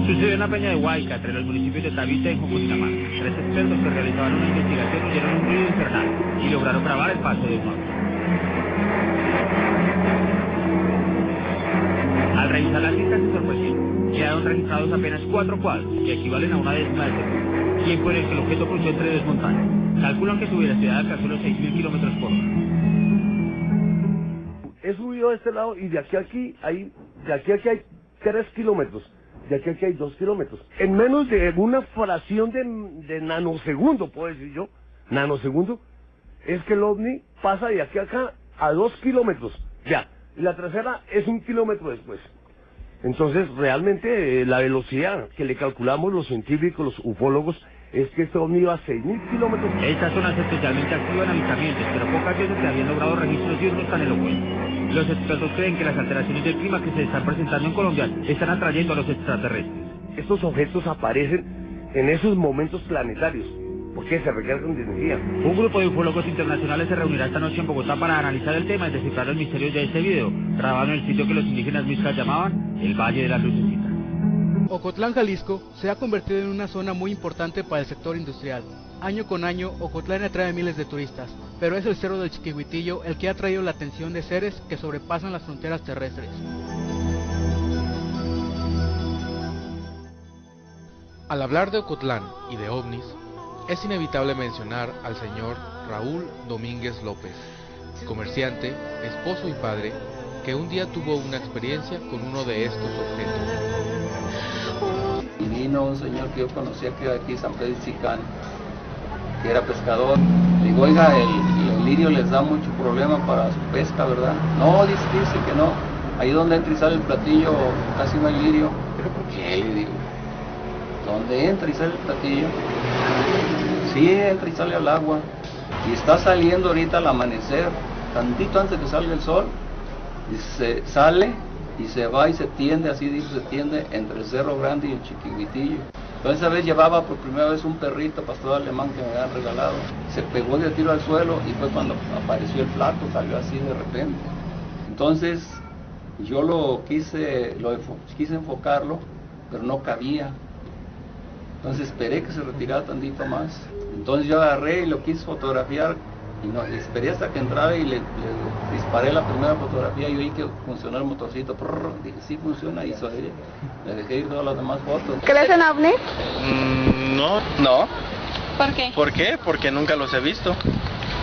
Sucedió en la peña de Huayca, entre los municipios de Tavita y Jocotlamán. 3 expertos que realizaban una investigación oyeron un ruido infernal y lograron grabar el paso de un auto. Al revisar las listas se sorprendieron. Quedaron registrados apenas 4 cuadros, que equivalen a una décima de segundo, tiempo en el que el objeto cruzó entre dos montañas. Calculan que su velocidad alcanzó los 6.000 kilómetros por hora. He subido de este lado y de aquí a aquí hay 3 kilómetros. De aquí a aquí hay 2 kilómetros. En menos de una fracción de nanosegundo, puedo decir yo, nanosegundo, es que el ovni pasa de aquí a acá a 2 kilómetros. Ya. Y la tercera es 1 kilómetro después. Entonces, realmente, la velocidad que le calculamos los científicos, los ufólogos, es que este ovni iba a 6.000 kilómetros. Esta zona es especialmente activa en avistamientos, pero pocas veces se habían logrado registros diurnos tan elocuentes. Los expertos creen que las alteraciones del clima que se están presentando en Colombia están atrayendo a los extraterrestres. Estos objetos aparecen en esos momentos planetarios, porque se recargan de energía. Un grupo de ufólogos internacionales se reunirá esta noche en Bogotá para analizar el tema y descifrar los misterios de este video, grabado en el sitio que los indígenas mixtas llamaban el Valle de las Lucecitas. Ocotlán, Jalisco, se ha convertido en una zona muy importante para el sector industrial. Año con año, Ocotlán atrae a miles de turistas, pero es el Cerro del Chiquihuitillo el que ha traído la atención de seres que sobrepasan las fronteras terrestres. Al hablar de Ocotlán y de ovnis, es inevitable mencionar al señor Raúl Domínguez López, comerciante, esposo y padre, que un día tuvo una experiencia con uno de estos objetos. Y vino un señor que yo conocía que era aquí, San Pedro Chicán, que era pescador. Le digo, oiga, el lirio les da mucho problema para su pesca, ¿verdad? No, dice que no. Ahí donde entra y sale el platillo, casi no hay lirio. ¿Pero por qué? Le digo. ¿Dónde entra y sale el platillo? Sí, entra y sale al agua. Y está saliendo ahorita al amanecer, tantito antes de que salga el sol, y se sale y se va y se tiende, así dice, se tiende entre el Cerro Grande y el Chiquihuitillo. Entonces esa vez llevaba por primera vez un perrito pastor alemán que me habían regalado. Se pegó de tiro al suelo y fue cuando apareció el flaco, salió así de repente. Entonces yo quise enfocarlo, pero no cabía. Entonces esperé que se retirara tantito más. Entonces yo agarré y lo quise fotografiar y no, esperé hasta que entrara y le disparé la primera fotografía y oí que funcionó el motorcito. Dije, sí funciona, hizo aire. Le dejé ir todas las demás fotos. ¿Crees en ovnis? No. ¿Por qué? ¿Por qué? Porque nunca los he visto.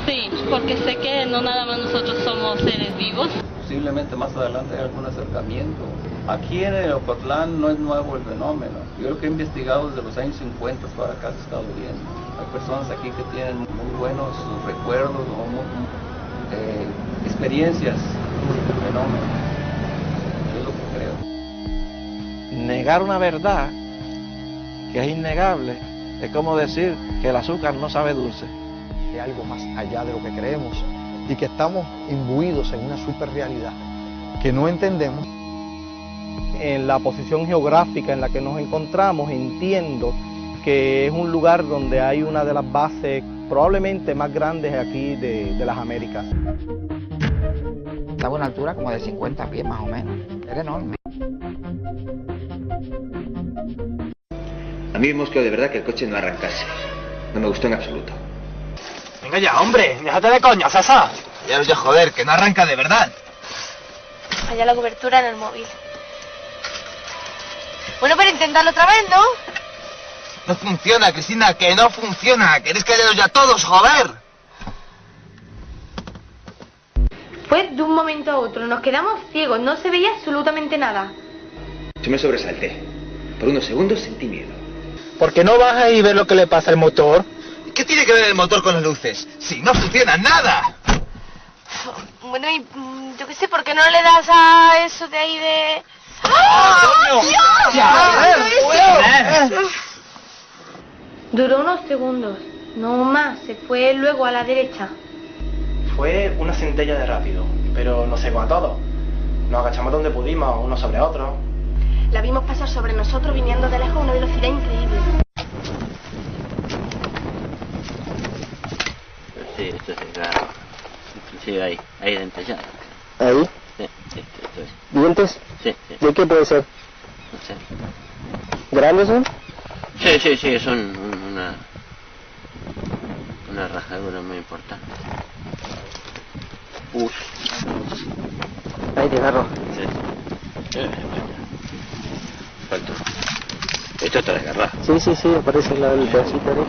Sí, porque sé que no nada más nosotros somos seres vivos. Posiblemente más adelante hay algún acercamiento. Aquí en el Ocotlán no es nuevo el fenómeno. Yo lo que he investigado desde los años 50 para acá se está viendo. Hay personas aquí que tienen muy buenos recuerdos o experiencias del fenómeno. Es lo que creo. Negar una verdad que es innegable es como decir que el azúcar no sabe dulce. Hay algo más allá de lo que creemos y que estamos imbuidos en una superrealidad que no entendemos. En la posición geográfica en la que nos encontramos, entiendo que es un lugar donde hay una de las bases probablemente más grandes aquí de las Américas. Estaba a una altura como de 50 pies más o menos, era enorme. A mí me mosqueó de verdad que el coche no arrancase, no me gustó en absoluto. Venga ya, hombre, déjate de coña, Sasa. Ya joder, que no arranca de verdad. Allá la cobertura en el móvil. Bueno, pero intentarlo otra vez, ¿no? No funciona, Cristina, que no funciona. ¿Queréis callaros ya todos, joder? Fue de un momento a otro, nos quedamos ciegos, no se veía absolutamente nada. Yo me sobresalté. Por unos segundos sentí miedo. ¿Por qué no bajas y ves lo que le pasa al motor? ¿Qué tiene que ver el motor con las luces? Si no funciona nada. Bueno, y yo qué sé, ¿por qué no le das a eso de ahí de...? ¡Oh, Dios! ¡Ya! Duró unos segundos, no más, se fue luego a la derecha. Fue una centella de rápido, pero nos cegó a todos. Nos agachamos donde pudimos, uno sobre otro. La vimos pasar sobre nosotros viniendo de lejos a una velocidad increíble. Sí, esto es claro. Sí, ahí dentro ya. ¿Ahí? Sí, esto es. ¿Dientes? Sí. ¿De qué puede ser? No sé. ¿Grandes son? Sí, son una rajadura muy importante. Ahí te agarro. Sí. Falta. Esto está desgarrado. Sí, aparece el pedacito ahí.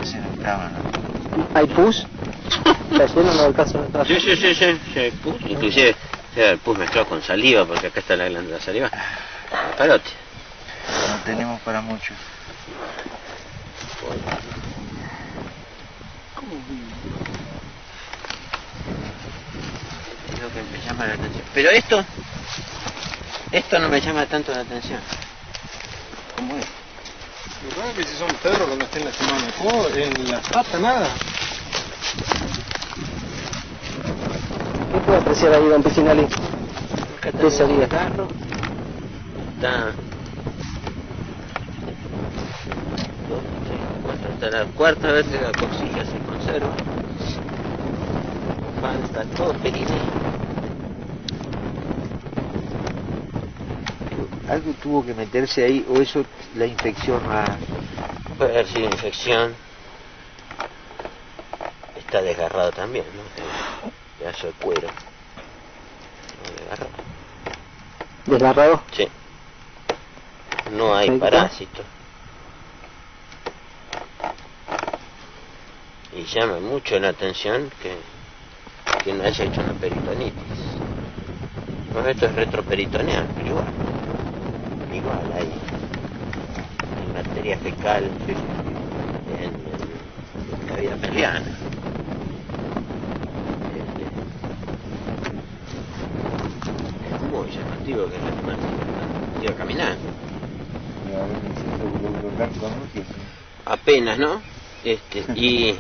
Sí, se notaba, ¿no? ¿Hay pus? ¿Está lleno no alcanza a notar? Sí, hay pus. Inclusive el pus mezclado con saliva, porque acá está la glándula saliva. Parote. No tenemos para mucho. Es lo que me llama la atención. Pero esto no me llama tanto la atención. ¿Cómo es? Lo raro es que si son perros que no estén lastimando en las patas, nada. ¿Qué puede apreciar ahí, don Piscinelli? Acá ¿Qué sería? Está la cuarta vez que la cosilla se conserva. Falta todo perineo. Algo tuvo que meterse ahí, o eso, la infección puede haber sido infección. Está desgarrado también, ¿no? Pedazo de cuero. Desgarrado. ¿Desgarrado? Sí. No hay parásitos. Y llama mucho la atención que no haya hecho una peritonitis. Bueno, esto es retroperitoneal, pero igual hay materia fecal en la vida peliana. Es muy llamativo que el animal siga caminando. Apenas, ¿no? Y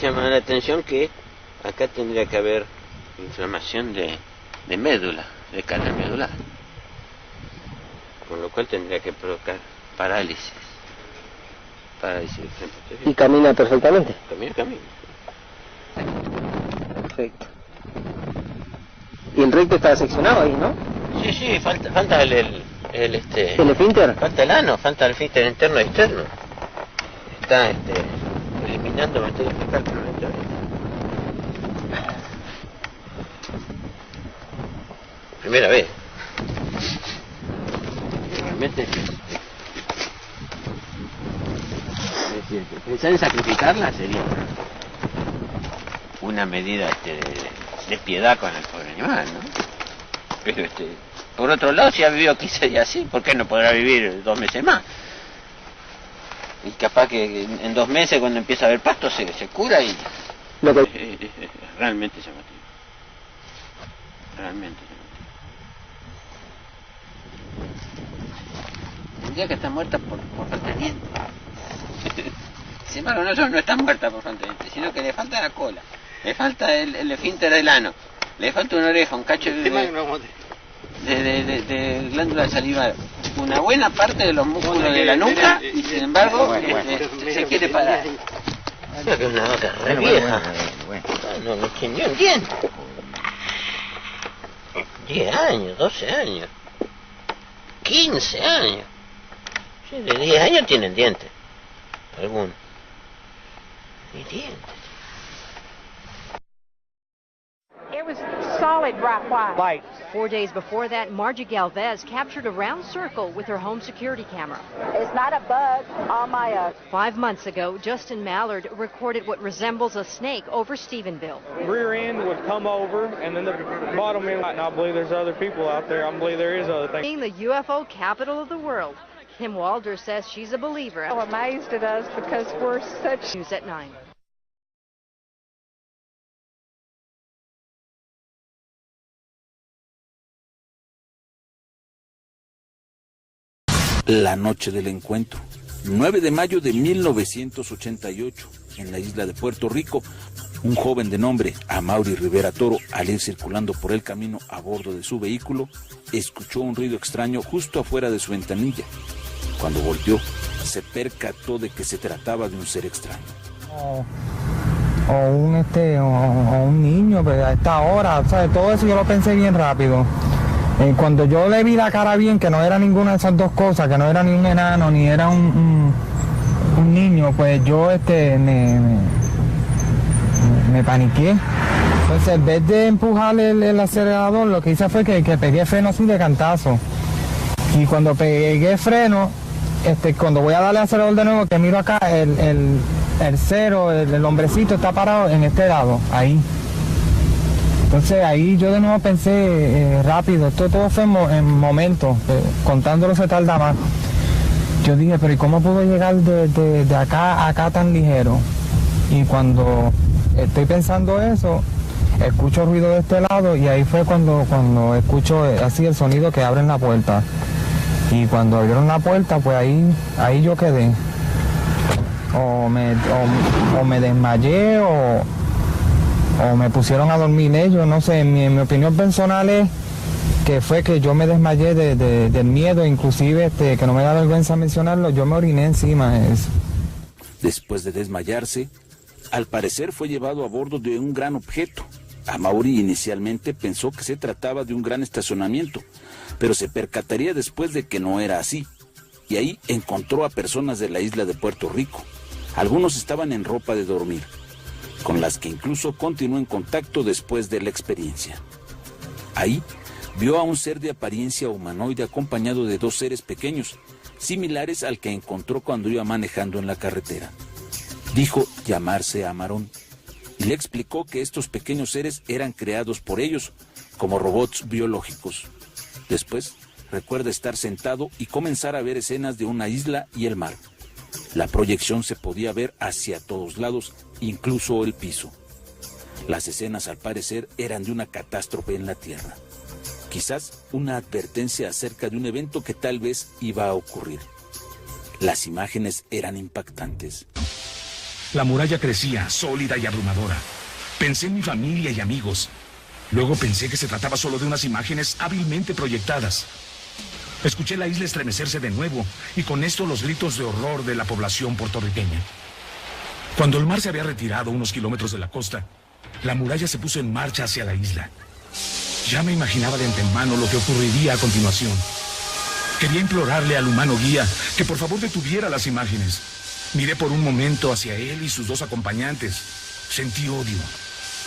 llama la atención que acá tendría que haber inflamación de médula, de canal medular, con lo cual tendría que provocar parálisis del frente. ¿Y camina perfectamente? Camina. Perfecto. Y el recto está seccionado ahí, ¿no? Sí, falta el ¿el esfínter? Falta el ano, falta el esfínter interno y externo. Está eliminando materia fecal permanentemente. Primera vez. Realmente pensar en sacrificarla sería una medida de piedad con el pobre animal, ¿no? Pero por otro lado, si ha vivido 15 días así, ¿por qué no podrá vivir 2 meses más? Y capaz que en 2 meses, cuando empieza a haber pasto, se cura y realmente llamativo. Realmente llamativo. Tendría que está muerta por falta de dientes. Sin embargo, no está muerta por falta de dientes, sino que le falta la cola, le falta el esfínter del ano, le falta una oreja, un cacho de glándula salivar, una buena parte de los músculos de la nuca, y sin embargo se quiere parar. Creo que es una vaca re vieja. No tiene un diente. 10 años, 12 años, 15 años. Sí, de 10 años tienen dientes. Algunos. Ni dientes. It was solid white. 4 days before that, Margie Galvez captured a round circle with her home security camera. It's not a bug on my 5 months ago, Justin Mallard recorded what resembles a snake over Stephenville. Rear end would come over, and then the bottom end, and I believe there's other people out there. I believe there is other things. Being the UFO capital of the world, Kim Walder says she's a believer. So amazed at us because we're such... News at 9. La noche del encuentro, 9 de mayo de 1988, en la isla de Puerto Rico, un joven de nombre Amaury Rivera Toro, al ir circulando por el camino a bordo de su vehículo, escuchó un ruido extraño justo afuera de su ventanilla. Cuando volteó, se percató de que se trataba de un ser extraño. O un niño, pero a esta hora, ¿sabes? Todo eso yo lo pensé bien rápido. Cuando yo le vi la cara bien, que no era ninguna de esas dos cosas, que no era ni un enano, ni era un niño, pues yo me paniqué. Entonces, en vez de empujar el acelerador, lo que hice fue que pegué freno así de cantazo. Y cuando pegué freno, cuando voy a darle acelerador de nuevo, que miro acá, el cero, el hombrecito está parado en este lado, ahí. Entonces ahí yo de nuevo pensé rápido, esto todo fue en momentos, contándolo se tarda más. Yo dije, pero ¿y cómo puedo llegar de acá a acá tan ligero? Y cuando estoy pensando eso, escucho ruido de este lado y ahí fue cuando escucho así el sonido que abren la puerta. Y cuando abrieron la puerta, pues ahí yo quedé. O me desmayé o me pusieron a dormir ellos, no sé, mi opinión personal es que fue que yo me desmayé del miedo, inclusive, que no me da vergüenza mencionarlo, yo me oriné encima. Después de desmayarse, al parecer fue llevado a bordo de un gran objeto. Amaury inicialmente pensó que se trataba de un gran estacionamiento, pero se percataría después de que no era así. Y ahí encontró a personas de la isla de Puerto Rico. Algunos estaban en ropa de dormir, con las que incluso continuó en contacto después de la experiencia. Ahí vio a un ser de apariencia humanoide acompañado de dos seres pequeños, similares al que encontró cuando iba manejando en la carretera. Dijo llamarse Amarón y le explicó que estos pequeños seres eran creados por ellos como robots biológicos. Después recuerda estar sentado y comenzar a ver escenas de una isla y el mar. La proyección se podía ver hacia todos lados, incluso el piso. Las escenas, al parecer, eran de una catástrofe en la Tierra. Quizás una advertencia acerca de un evento que tal vez iba a ocurrir. Las imágenes eran impactantes. La muralla crecía, sólida y abrumadora. Pensé en mi familia y amigos. Luego pensé que se trataba solo de unas imágenes hábilmente proyectadas. Escuché la isla estremecerse de nuevo, y con esto los gritos de horror de la población puertorriqueña. Cuando el mar se había retirado unos kilómetros de la costa, la muralla se puso en marcha hacia la isla. Ya me imaginaba de antemano lo que ocurriría a continuación. Quería implorarle al humano guía que por favor detuviera las imágenes. Miré por un momento hacia él y sus dos acompañantes. Sentí odio.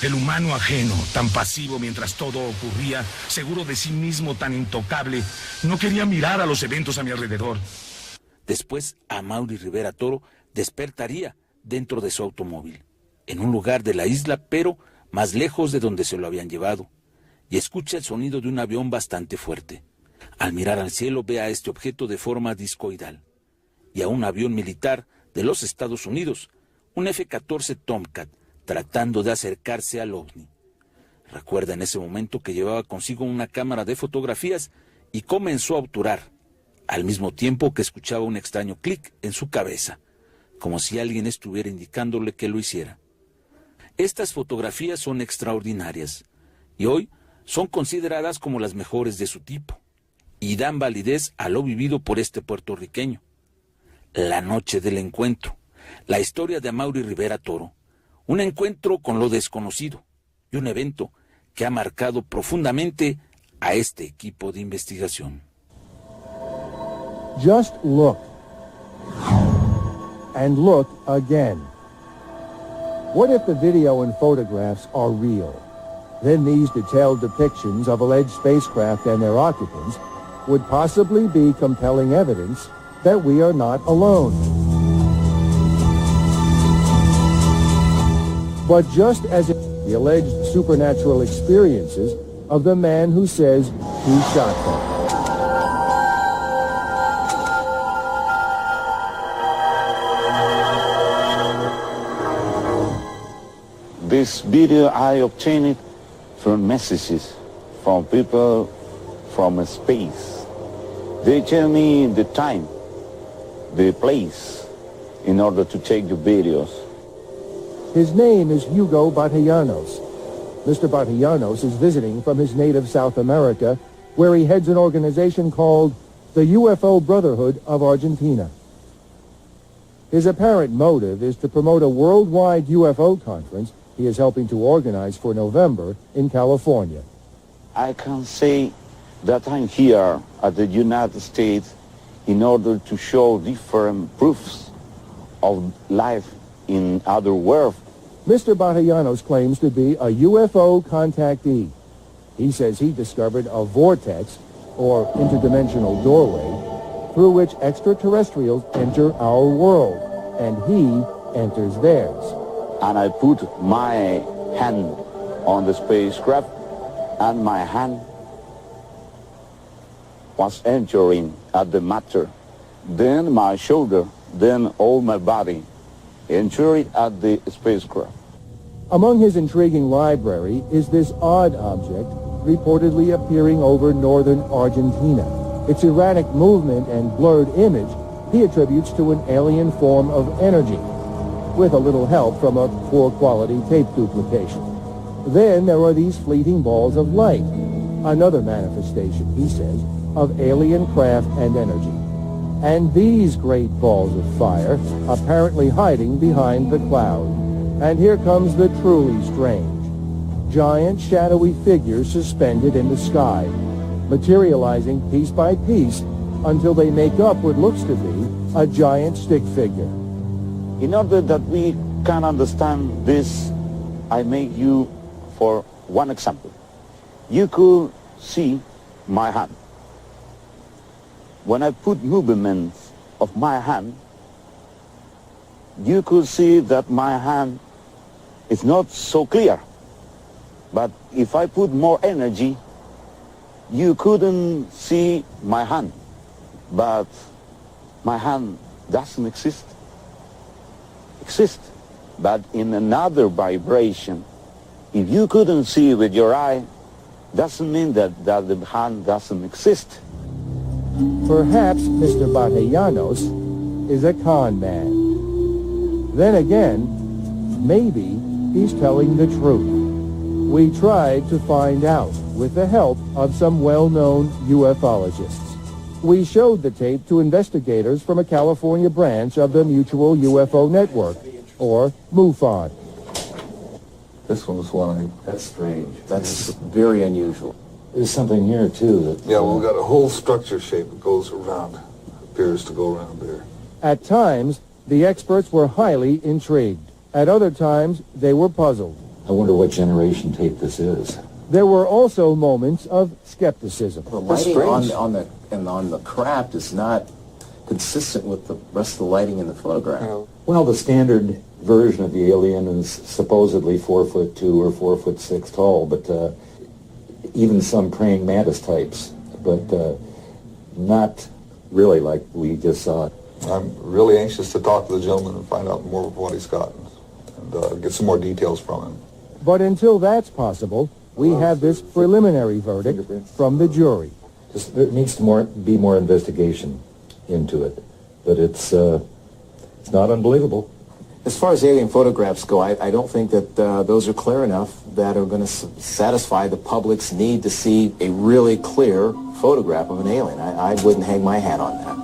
El humano ajeno, tan pasivo mientras todo ocurría, seguro de sí mismo, tan intocable, no quería mirar a los eventos a mi alrededor. Después, Amaury Rivera Toro despertaría dentro de su automóvil, en un lugar de la isla, pero más lejos de donde se lo habían llevado, y escucha el sonido de un avión bastante fuerte. Al mirar al cielo ve a este objeto de forma discoidal, y a un avión militar de los Estados Unidos, un F-14 Tomcat, tratando de acercarse al ovni. Recuerda en ese momento que llevaba consigo una cámara de fotografías y comenzó a obturar, al mismo tiempo que escuchaba un extraño clic en su cabeza, como si alguien estuviera indicándole que lo hiciera. Estas fotografías son extraordinarias y hoy son consideradas como las mejores de su tipo y dan validez a lo vivido por este puertorriqueño. La noche del encuentro, la historia de Amaury Rivera Toro, un encuentro con lo desconocido y un evento que ha marcado profundamente a este equipo de investigación. Just look. And look again. What if the video and photographs are real? Then these detailed depictions of alleged spacecraft and their occupants would possibly be compelling evidence that we are not alone. But just as the alleged supernatural experiences of the man who says he shot them. This video I obtained from messages from people from space. They tell me the time, the place, in order to take the videos. His name is Hugo Batallanos. Mr. Batallanos is visiting from his native South America, where he heads an organization called the UFO Brotherhood of Argentina. His apparent motive is to promote a worldwide UFO conference he is helping to organize for November in California. I can say that I'm here at the United States in order to show different proofs of life in other worlds. Mr. Batallanos claims to be a UFO contactee. He says he discovered a vortex, or interdimensional doorway, through which extraterrestrials enter our world, and he enters theirs. And I put my hand on the spacecraft, and my hand was entering at the matter. Then my shoulder, then all my body entered at the spacecraft. Among his intriguing library is this odd object reportedly appearing over northern Argentina. Its erratic movement and blurred image he attributes to an alien form of energy, with a little help from a poor quality tape duplication. Then there are these fleeting balls of light, another manifestation, he says, of alien craft and energy. And these great balls of fire apparently hiding behind the cloud. And here comes the truly strange. Giant shadowy figures suspended in the sky, materializing piece by piece until they make up what looks to be a giant stick figure. In order that we can understand this, I make you for one example. You could see my hand. When I put movements of my hand, you could see that my hand is not so clear. But if I put more energy, you couldn't see my hand. But my hand doesn't exist. But in another vibration, if you couldn't see with your eye, doesn't mean that the hand doesn't exist. Perhaps Mr. Batallanos is a con man. Then again, maybe he's telling the truth. We tried to find out with the help of some well-known ufologists. We showed the tape to investigators from a California branch of the Mutual UFO Network, or MUFON. This one's one That's strange. That's very unusual. There's something here, too. That, yeah, well, we've got a whole structure shape that goes around, appears to go around there. At times, the experts were highly intrigued. At other times, they were puzzled. I wonder what generation tape this is. There were also moments of skepticism. The lighting on the craft is not consistent with the rest of the lighting in the photograph. Well, the standard version of the alien is supposedly 4'2" or 4'6" tall, but even some praying mantis types, but not really like we just saw. I'm really anxious to talk to the gentleman and find out more of what he's got and get some more details from him. But until that's possible, we have this preliminary verdict from the jury. There needs to be more investigation into it, but it's not unbelievable. As far as alien photographs go, I don't think that those are clear enough that are going to satisfy the public's need to see a really clear photograph of an alien. I wouldn't hang my hat on that.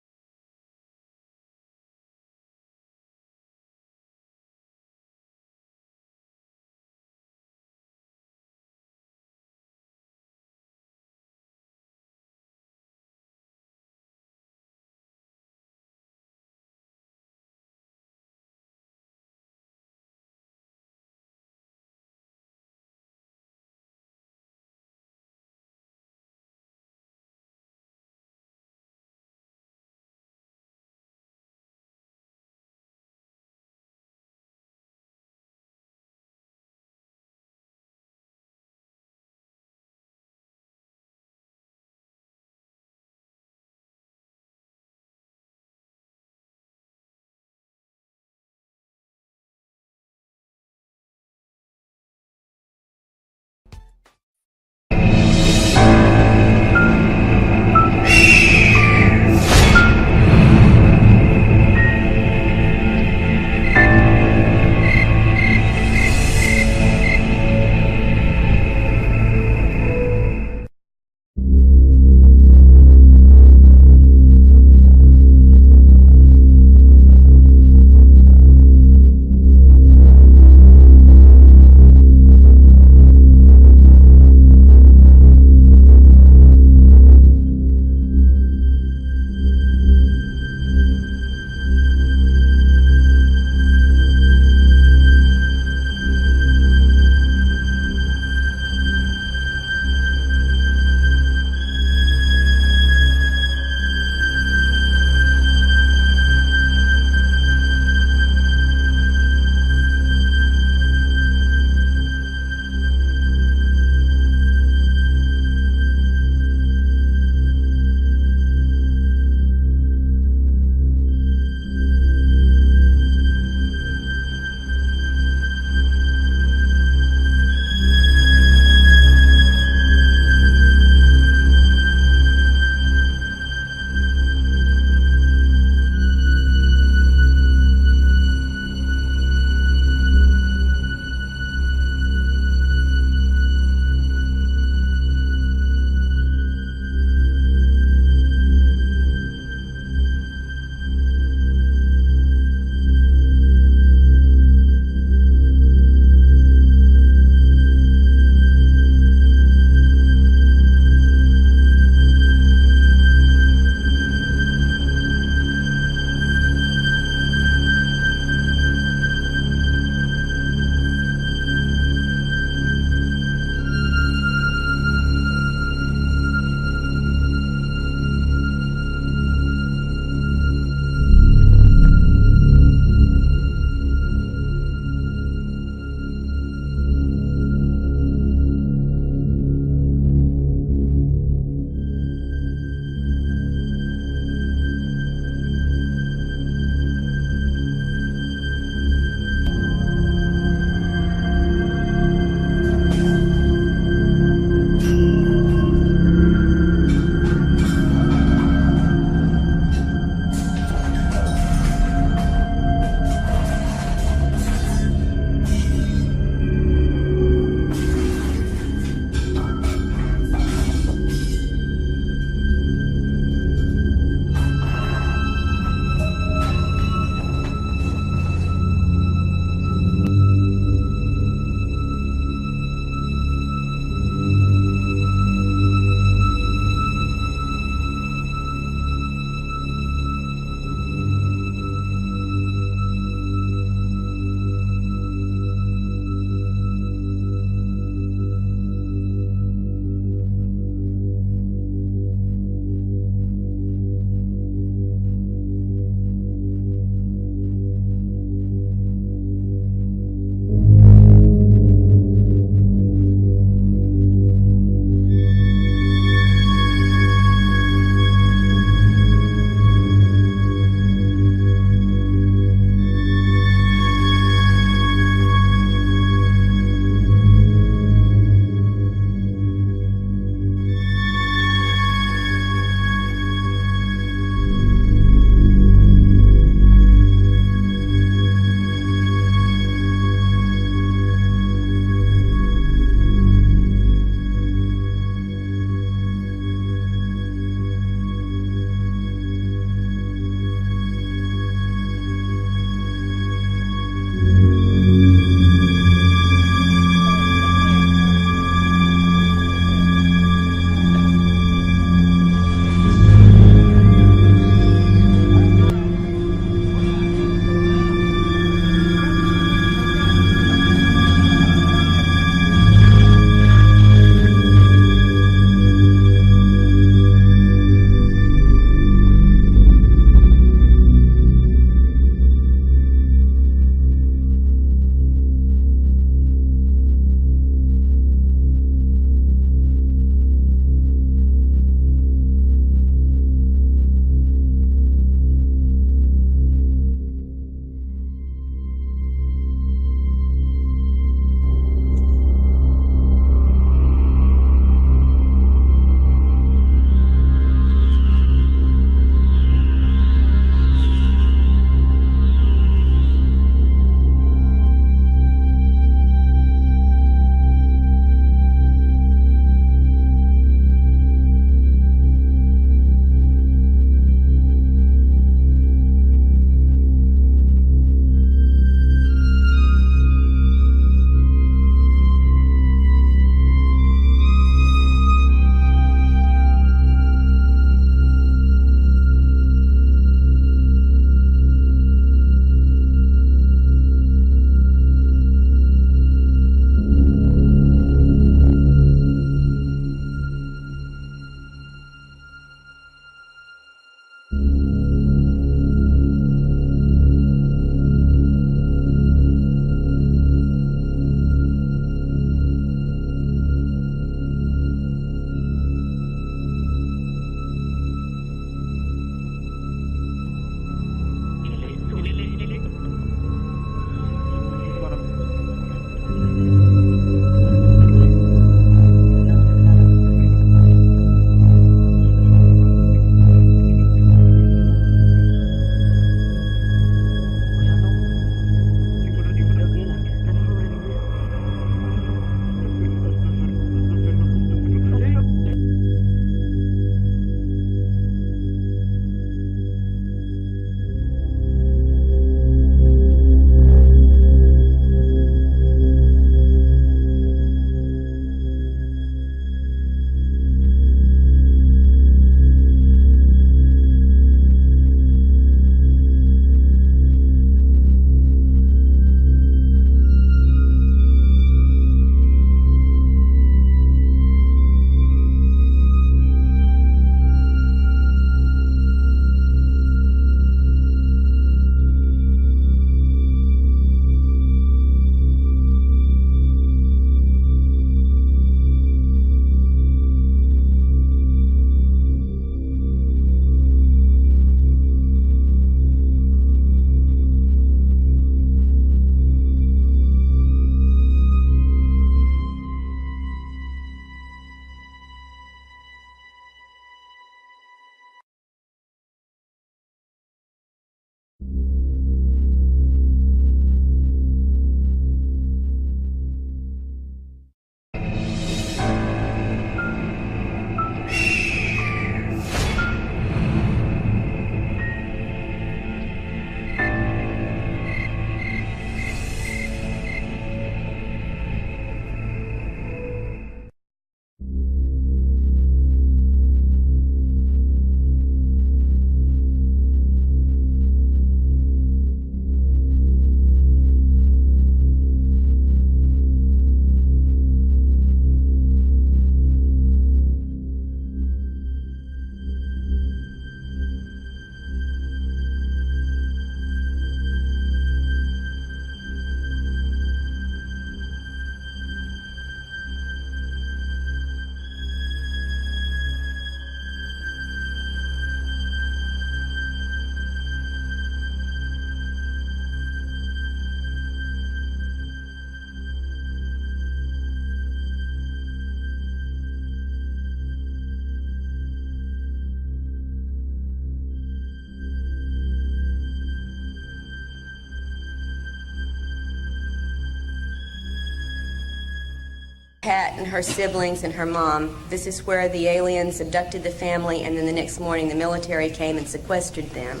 Pat and her siblings and her mom. This is where the aliens abducted the family, and then the next morning the military came and sequestered them.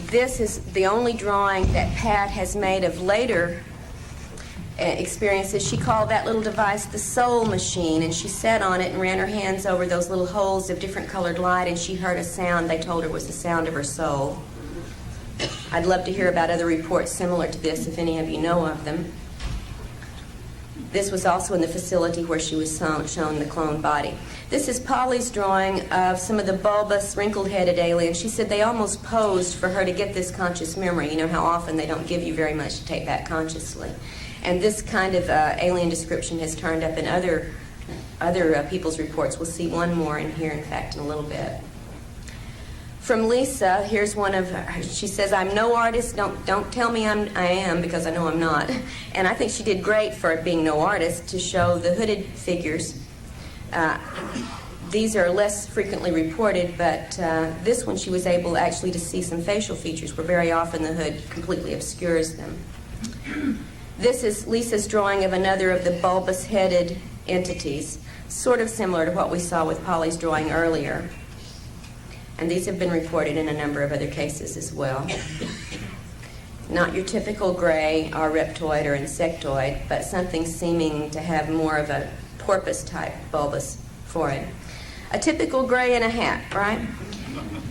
This is the only drawing that Pat has made of later experiences. She called that little device the soul machine, and she sat on it and ran her hands over those little holes of different colored light, and she heard a sound they told her was the sound of her soul. I'd love to hear about other reports similar to this, if any of you know of them. This was also in the facility where she was shown the clone body. This is Polly's drawing of some of the bulbous, wrinkled-headed aliens. She said they almost posed for her to get this conscious memory. You know how often they don't give you very much to take back consciously. And this kind of alien description has turned up in other people's reports. We'll see one more in here, in fact, in a little bit. From Lisa, here's one of her. She says, I'm no artist. Don't tell me I am, because I know I'm not. And I think she did great for being no artist to show the hooded figures. These are less frequently reported, but this one she was able actually to see some facial features, where very often the hood completely obscures them. This is Lisa's drawing of another of the bulbous-headed entities, sort of similar to what we saw with Polly's drawing earlier. And these have been reported in a number of other cases as well. Not your typical gray or reptoid or insectoid, but something seeming to have more of a porpoise-type bulbous forehead. A typical gray in a hat, right?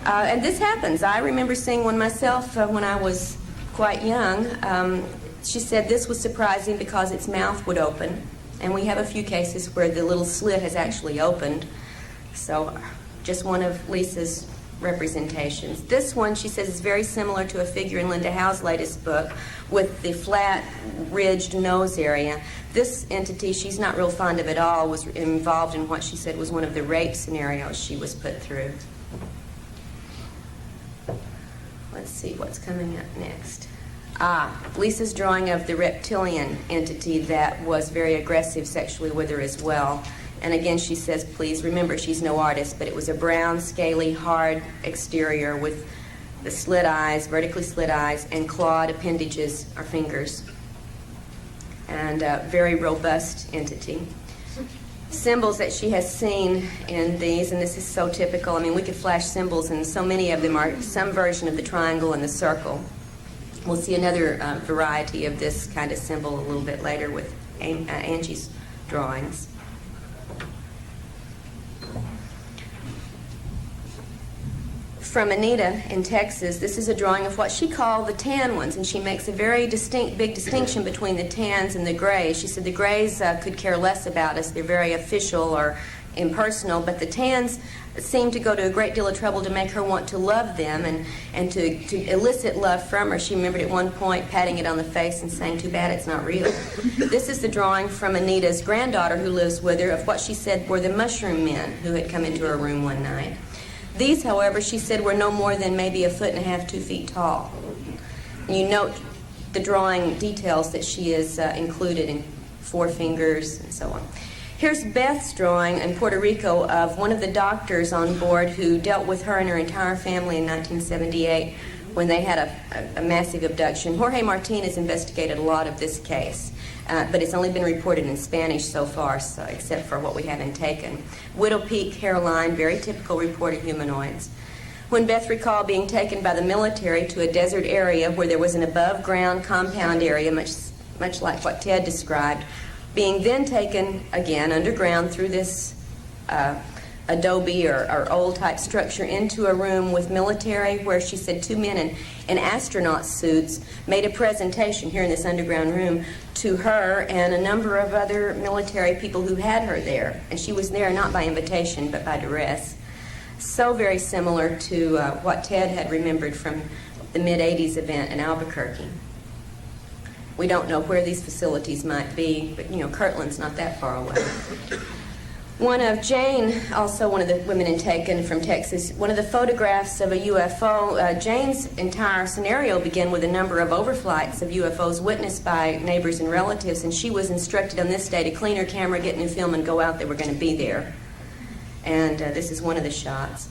And this happens. I remember seeing one myself when I was quite young. She said this was surprising because its mouth would open, and we have a few cases where the little slit has actually opened. So just one of Lisa's representations. This one, she says, is very similar to a figure in Linda Howe's latest book with the flat, ridged nose area. This entity, she's not real fond of at all, was involved in what she said was one of the rape scenarios she was put through. Let's see what's coming up next. Lisa's drawing of the reptilian entity that was very aggressive sexually with her as well. And again, she says, please remember, she's no artist, but it was a brown, scaly, hard exterior with the slit eyes, vertically slit eyes, and clawed appendages or fingers. And a very robust entity. Symbols that she has seen in these, and this is so typical. I mean, we could flash symbols, and so many of them are some version of the triangle and the circle. We'll see another variety of this kind of symbol a little bit later with Angie's drawings. From Anita in Texas, this is a drawing of what she called the tan ones, and she makes a very big distinction between the tans and the grays. She said the grays could care less about us. They're very official or impersonal, but the tans seem to go to a great deal of trouble to make her want to love them and to elicit love from her. She remembered at one point patting it on the face and saying, too bad it's not real. This is the drawing from Anita's granddaughter who lives with her of what she said were the mushroom men who had come into her room one night. These, however, she said were no more than maybe 1.5 feet, 2 feet tall. And you note the drawing details that she has included in 4 fingers and so on. Here's Beth's drawing in Puerto Rico of one of the doctors on board who dealt with her and her entire family in 1978 when they had a massive abduction. Jorge Martinez investigated a lot of this case. But it's only been reported in Spanish so far, so, except for what we haven't taken. Widow peak hairline, very typical reported humanoids. When Beth recalled being taken by the military to a desert area where there was an above-ground compound area, much like what Ted described, being then taken again underground through this adobe or old-type structure into a room with military where she said 2 men in astronaut suits made a presentation here in this underground room to her and a number of other military people who had her there. And she was there not by invitation but by duress. So very similar to what Ted had remembered from the mid-'80s event in Albuquerque. We don't know where these facilities might be, but, you know, Kirtland's not that far away. One of Jane, also one of the women taken from Texas, one of the photographs of a UFO, Jane's entire scenario began with a number of overflights of UFOs witnessed by neighbors and relatives, and she was instructed on this day to clean her camera, get new film, and go out. They were going to be there. And this is one of the shots.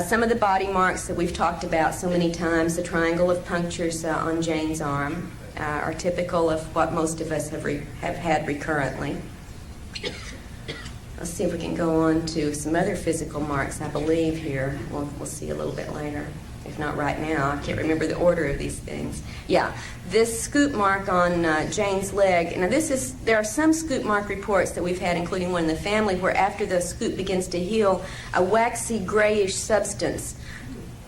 Some of the body marks that we've talked about so many times, the triangle of punctures on Jane's arm, are typical of what most of us have had recurrently. Let's see if we can go on to some other physical marks, I believe, here. We'll see a little bit later. If not right now, I can't remember the order of these things. Yeah, this scoop mark on Jane's leg. Now there are some scoop mark reports that we've had, including one in the family, where after the scoop begins to heal, a waxy grayish substance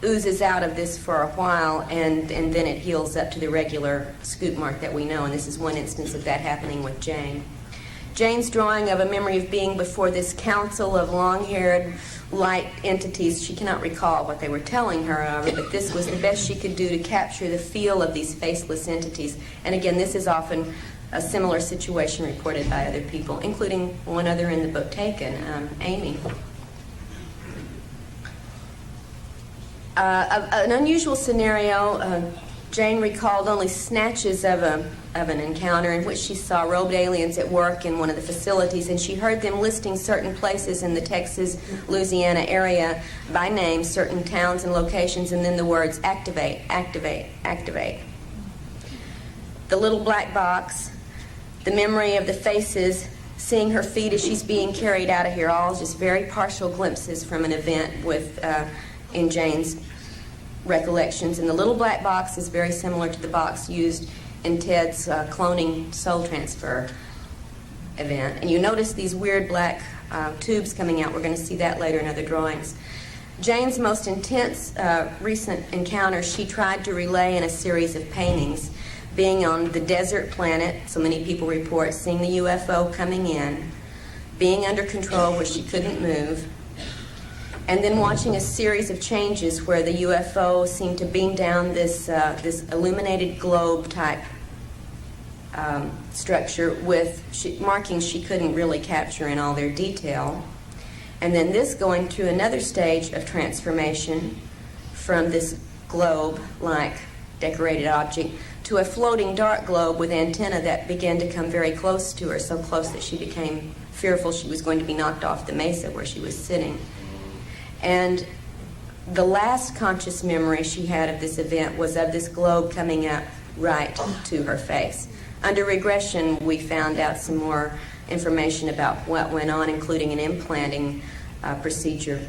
oozes out of this for a while, and then it heals up to the regular scoop mark that we know, and this is one instance of that happening with Jane. Jane's drawing of a memory of being before this council of long-haired, light entities. She cannot recall what they were telling her, however, but this was the best she could do to capture the feel of these faceless entities. And again, this is often a similar situation reported by other people, including one other in the book taken, Amy. An unusual scenario, Jane recalled only snatches of an encounter in which she saw robed aliens at work in one of the facilities, and she heard them listing certain places in the Texas, Louisiana area by name, certain towns and locations, and then the words activate, activate, activate. The little black box, the memory of the faces, seeing her feet as she's being carried out of here, all just very partial glimpses from an event in Jane's recollections. And the little black box is very similar to the box used in Ted's cloning soul transfer event. And you notice these weird black tubes coming out. We're going to see that later in other drawings. Jane's most intense recent encounter she tried to relay in a series of paintings, being on the desert planet, so many people report, seeing the UFO coming in, being under control where she couldn't move, and then watching a series of changes where the UFO seemed to beam down this illuminated globe type structure with markings she couldn't really capture in all their detail. And then this going through another stage of transformation from this globe-like decorated object to a floating dark globe with antenna that began to come very close to her, so close that she became fearful she was going to be knocked off the mesa where she was sitting. And the last conscious memory she had of this event was of this globe coming up right to her face. Under regression, we found out some more information about what went on, including an implanting procedure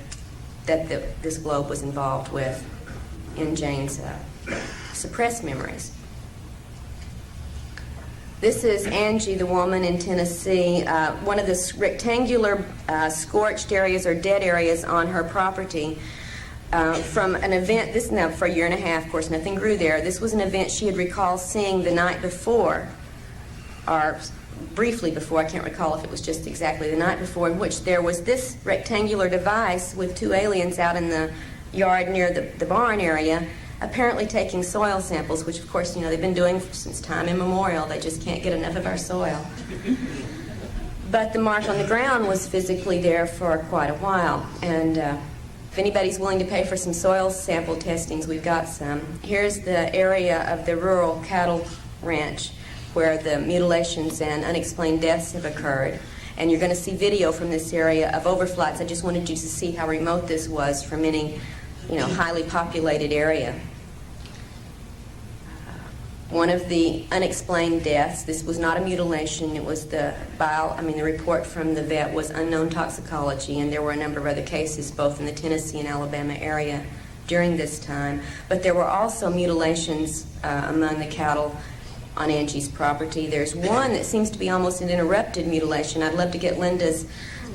that this globe was involved with in Jane's suppressed memories. This is Angie, the woman in Tennessee, one of the rectangular scorched areas or dead areas on her property from an event, this now for a year and a half, of course, nothing grew there. This was an event she had recalled seeing the night before, or briefly before, I can't recall if it was just exactly the night before, in which there was this rectangular device with two aliens out in the yard near the barn area, apparently taking soil samples, which of course, you know, they've been doing since time immemorial. They just can't get enough of our soil. But the mark on the ground was physically there for quite a while. And if anybody's willing to pay for some soil sample testings, we've got some. Here's the area of the rural cattle ranch where the mutilations and unexplained deaths have occurred. And you're going to see video from this area of overflights. I just wanted you to see how remote this was from any, you know, highly populated area. One of the unexplained deaths, this was not a mutilation, it was the report from the vet was unknown toxicology, and there were a number of other cases both in the Tennessee and Alabama area during this time. But there were also mutilations among the cattle on Angie's property. There's one that seems to be almost an interrupted mutilation. I'd love to get Linda's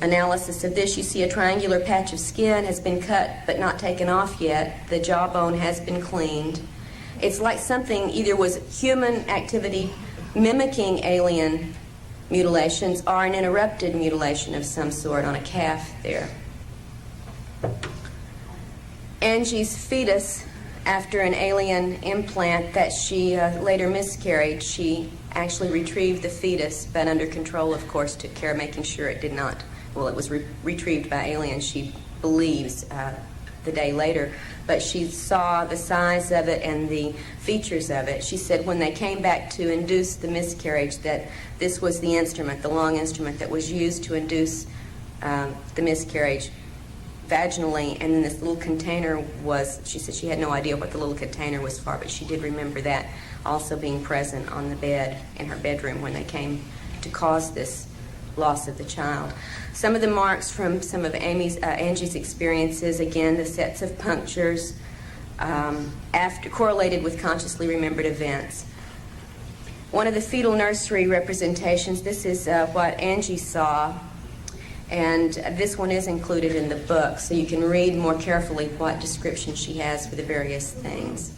analysis of this. You see a triangular patch of skin has been cut but not taken off yet. The jawbone has been cleaned. It's like something either was human activity mimicking alien mutilations or an interrupted mutilation of some sort on a calf there. Angie's fetus, after an alien implant that she later miscarried, she actually retrieved the fetus, but under control, of course, took care of making sure it did not. Well, it was retrieved by aliens, she believes, the day later. But she saw the size of it and the features of it. She said when they came back to induce the miscarriage that this was the instrument, the long instrument that was used to induce the miscarriage vaginally, and then this little container was, she said she had no idea what the little container was for, but she did remember that also being present on the bed in her bedroom when they came to cause this loss of the child. Some of the marks from some of Angie's experiences, again, the sets of punctures, correlated with consciously remembered events. One of the fetal nursery representations, this is what Angie saw, and this one is included in the book, so you can read more carefully what description she has for the various things.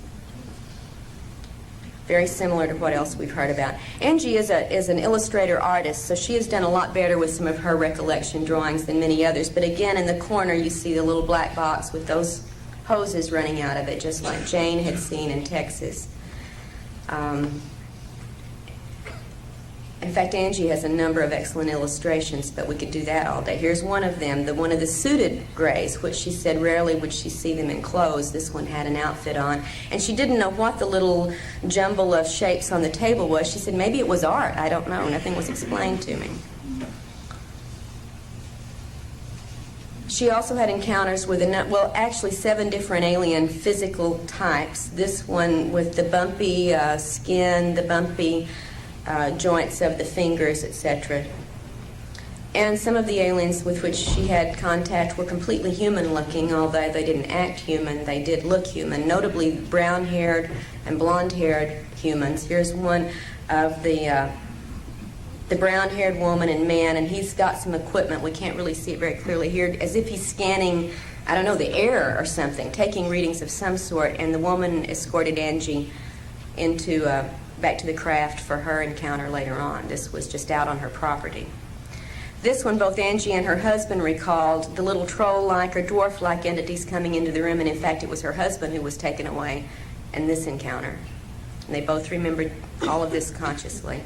Very similar to what else we've heard about. Angie is an illustrator artist, so she has done a lot better with some of her recollection drawings than many others. But again, in the corner, you see the little black box with those hoses running out of it, just like Jane had seen in Texas. In fact, Angie has a number of excellent illustrations, but we could do that all day. Here's one of them, one of the suited grays, which she said rarely would she see them in clothes. This one had an outfit on, and she didn't know what the little jumble of shapes on the table was. She said maybe it was art. I don't know. Nothing was explained to me. She also had encounters with, actually 7 different alien physical types. This one with the bumpy skin, the bumpy joints of the fingers, etc. And some of the aliens with which she had contact were completely human-looking, although they didn't act human, they did look human, notably brown-haired and blonde-haired humans. Here's one of the brown-haired woman and man, and he's got some equipment. We can't really see it very clearly here, as if he's scanning, I don't know, the air or something, taking readings of some sort, and the woman escorted Angie into back to the craft for her encounter later on. This was just out on her property. This one, both Angie and her husband recalled the little troll-like or dwarf-like entities coming into the room, and in fact it was her husband who was taken away in this encounter. And they both remembered all of this consciously.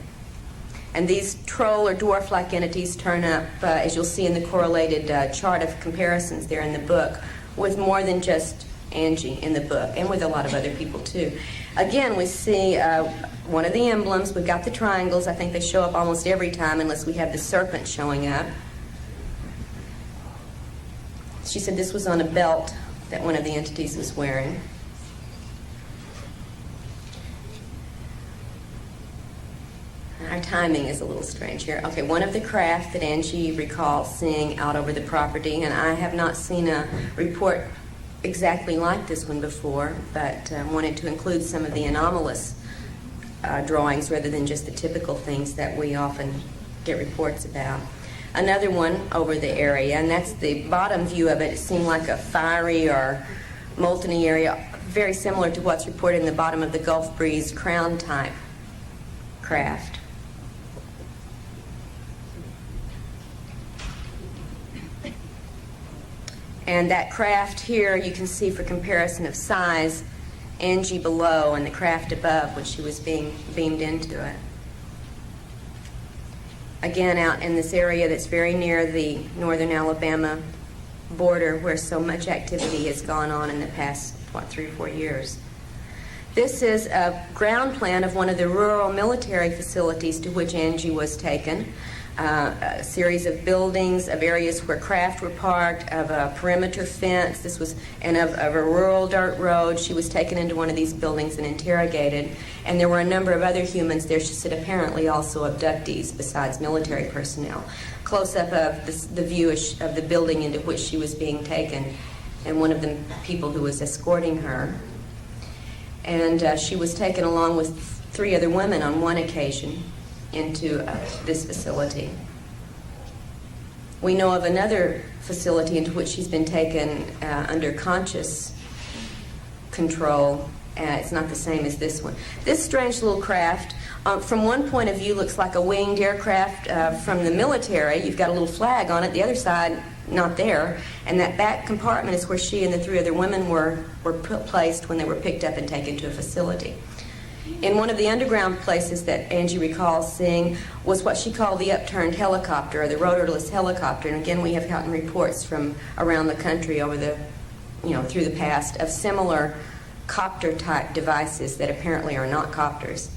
And these troll or dwarf-like entities turn up, as you'll see in the correlated chart of comparisons there in the book, with more than just Angie in the book, and with a lot of other people too. Again, we see one of the emblems. We've got the triangles. I think they show up almost every time unless we have the serpent showing up. She said this was on a belt that one of the entities was wearing. Our timing is a little strange here. Okay, one of the craft that Angie recalls seeing out over the property, and I have not seen a report exactly like this one before, but wanted to include some of the anomalous drawings rather than just the typical things that we often get reports about. Another one over the area, and that's the bottom view of it. It seemed like a fiery or molten-y area, very similar to what's reported in the bottom of the Gulf Breeze crown-type craft. And that craft here, you can see for comparison of size, Angie below and the craft above when she was being beamed into it. Again, out in this area that's very near the northern Alabama border where so much activity has gone on in the past, 3 or 4 years. This is a ground plan of one of the rural military facilities to which Angie was taken. A series of buildings, of areas where craft were parked, of a perimeter fence. This was, and of a rural dirt road. She was taken into one of these buildings and interrogated. And there were a number of other humans there. She said apparently also abductees besides military personnel. Close up of the view of the building into which she was being taken, and one of the people who was escorting her. And she was taken along with 3 other women on one occasion into this facility. We know of another facility into which she's been taken under conscious control. It's not the same as this one. This strange little craft, from one point of view, looks like a winged aircraft from the military. You've got a little flag on it. The other side, not there. And that back compartment is where she and the 3 other women were placed when they were picked up and taken to a facility. In one of the underground places that Angie recalls seeing was what she called the upturned helicopter, or the rotorless helicopter. And again, we have gotten reports from around the country over the, through the past of similar copter-type devices that apparently are not copters.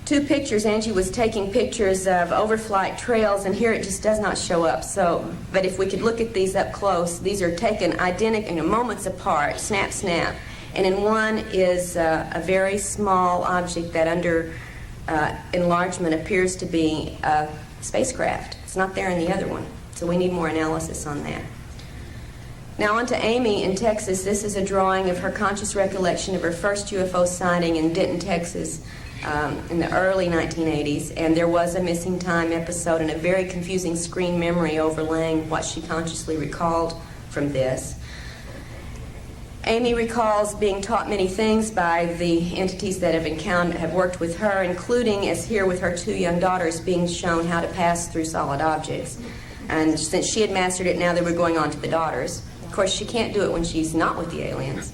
two pictures. Angie was taking pictures of overflight trails, and here it just does not show up. So, but if we could look at these up close, these are taken identical, moments apart, snap, snap. And in one is a very small object that under enlargement appears to be a spacecraft. It's not there in the other one, so we need more analysis on that. Now on to Amy in Texas. This is a drawing of her conscious recollection of her first UFO sighting in Denton, Texas in the early 1980s, and there was a missing time episode and a very confusing screen memory overlaying what she consciously recalled from this. Amy recalls being taught many things by the entities that have worked with her, including, as here with her two young daughters, being shown how to pass through solid objects. And since she had mastered it, now they were going on to the daughters. Of course, she can't do it when she's not with the aliens.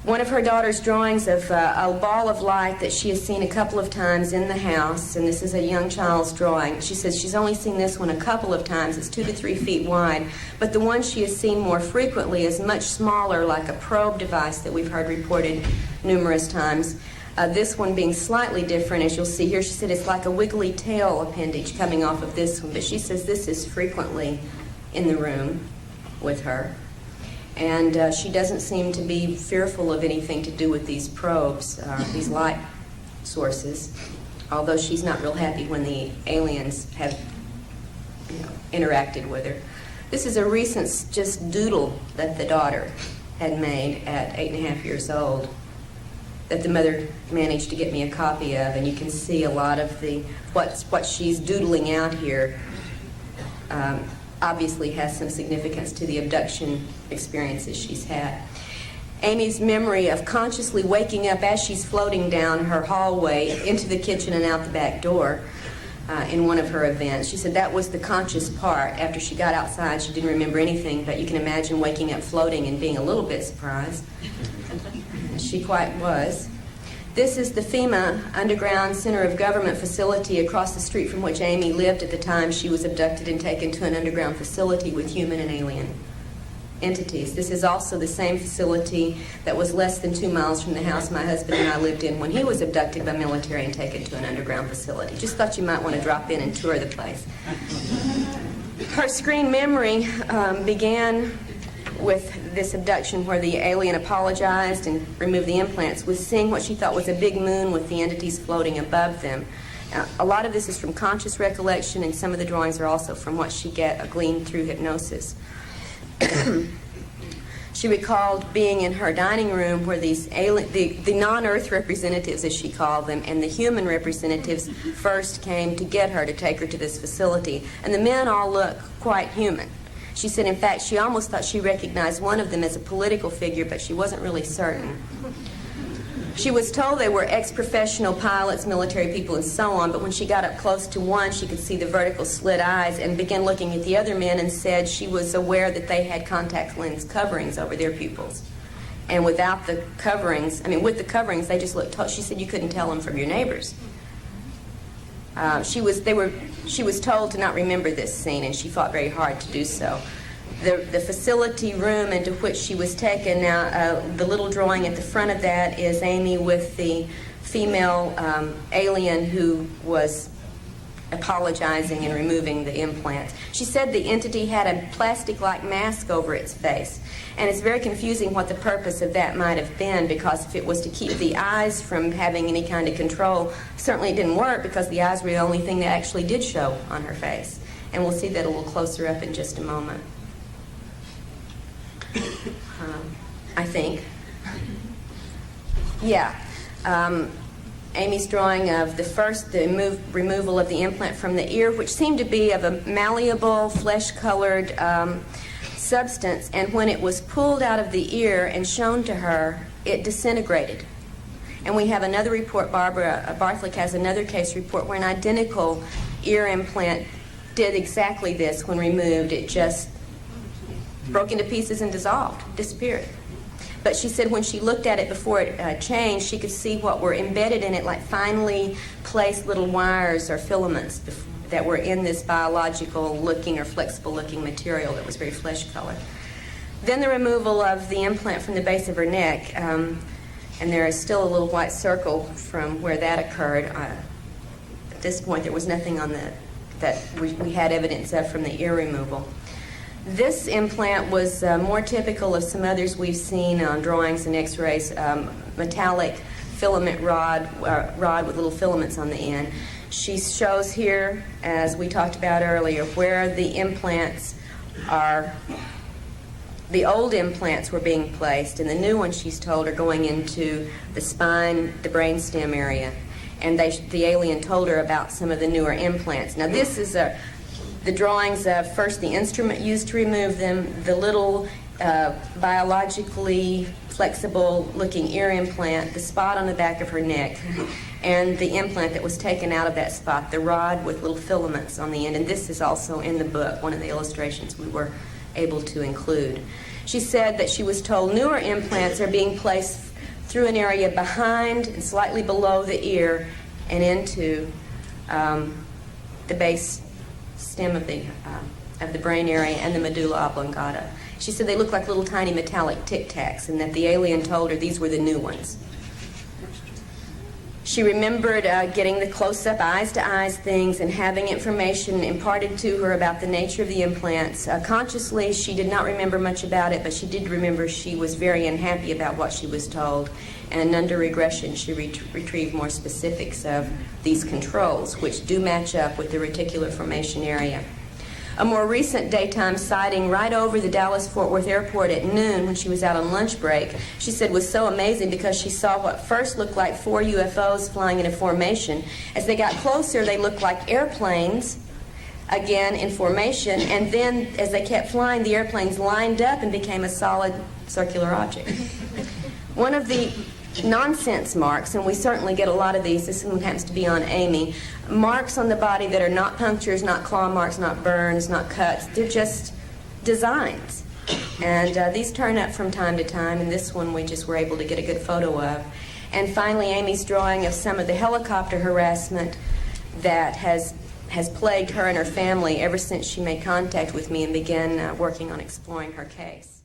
One of her daughter's drawings of a ball of light that she has seen a couple of times in the house, and this is a young child's drawing. She says she's only seen this one a couple of times. It's 2 to 3 feet wide, but the one she has seen more frequently is much smaller, like a probe device that we've heard reported numerous times. This one being slightly different, as you'll see here. She said it's like a wiggly tail appendage coming off of this one, but she says this is frequently in the room with her. And she doesn't seem to be fearful of anything to do with these probes, these light sources, although she's not real happy when the aliens have interacted with her. This is a recent just doodle that the daughter had made at 8.5 years old that the mother managed to get me a copy of, and you can see a lot of the what she's doodling out here obviously has some significance to the abduction experiences she's had. Amy's memory of consciously waking up as she's floating down her hallway into the kitchen and out the back door in one of her events. She said that was the conscious part. After she got outside, she didn't remember anything, but you can imagine waking up floating and being a little bit surprised. She quite was. This is the FEMA Underground Center of Government facility across the street from which Amy lived at the time she was abducted and taken to an underground facility with human and alien entities. This is also the same facility that was less than 2 miles from the house my husband and I lived in when he was abducted by military and taken to an underground facility. Just thought you might want to drop in and tour the place. Her screen memory began with this abduction where the alien apologized and removed the implants, with seeing what she thought was a big moon with the entities floating above them. A lot of this is from conscious recollection, and some of the drawings are also from what she gleaned through hypnosis. She recalled being in her dining room where these the non-Earth representatives, as she called them, and the human representatives first came to get her to take her to this facility. And the men all look quite human. She said, in fact, she almost thought she recognized one of them as a political figure, but she wasn't really certain. She was told they were ex-professional pilots, military people, and so on, but when she got up close to one, she could see the vertical slit eyes and began looking at the other men and said she was aware that they had contact lens coverings over their pupils. And without the coverings, with the coverings, they just looked, she said you couldn't tell them from your neighbors. She was told to not remember this scene, and she fought very hard to do so. The facility room into which she was taken, now the little drawing at the front of that is Amy with the female alien who was apologizing and removing the implants. She said the entity had a plastic-like mask over its face, and it's very confusing what the purpose of that might have been, because if it was to keep the eyes from having any kind of control, certainly it didn't work, because the eyes were the only thing that actually did show on her face. And we'll see that a little closer up in just a moment. I think. Yeah. Amy's drawing of the removal of the implant from the ear, which seemed to be of a malleable, flesh-colored substance, and when it was pulled out of the ear and shown to her, it disintegrated. And we have another report, Barbara Barthlick has another case report where an identical ear implant did exactly this when removed. It just broke into pieces and dissolved, disappeared. But she said when she looked at it before it changed, she could see what were embedded in it, like finely placed little wires or filaments that were in this biological-looking or flexible-looking material that was very flesh-colored. Then the removal of the implant from the base of her neck. and there is still a little white circle from where that occurred. At this point, there was nothing on that we had evidence of from the ear removal. This implant was more typical of some others we've seen on drawings and x-rays, metallic filament rod with little filaments on the end. She shows here, as we talked about earlier, where the implants are. The old implants were being placed, and the new ones, she's told, are going into the spine, the brainstem area. And the alien told her about some of the newer implants. Now, this is the drawings of first the instrument used to remove them, the little biologically flexible-looking ear implant, the spot on the back of her neck, and the implant that was taken out of that spot, the rod with little filaments on the end. And this is also in the book, one of the illustrations we were able to include. She said that she was told newer implants are being placed through an area behind and slightly below the ear and into the base stem of the brain area and the medulla oblongata. She said they look like little tiny metallic Tic Tacs, and that the alien told her these were the new ones. She remembered getting the close-up, eyes-to-eyes things and having information imparted to her about the nature of the implants. Consciously, she did not remember much about it, but she did remember she was very unhappy about what she was told. And under regression, she retrieved more specifics of these controls, which do match up with the reticular formation area. A more recent daytime sighting right over the Dallas-Fort Worth airport at noon when she was out on lunch break, she said was so amazing because she saw what first looked like 4 UFOs flying in a formation. As they got closer, they looked like airplanes, again in formation, and then as they kept flying, the airplanes lined up and became a solid circular object. One of the nonsense marks, and we certainly get a lot of these, this one happens to be on Amy, marks on the body that are not punctures, not claw marks, not burns, not cuts, they're just designs. And these turn up from time to time, and this one we just were able to get a good photo of. And finally, Amy's drawing of some of the helicopter harassment that has plagued her and her family ever since she made contact with me and began working on exploring her case.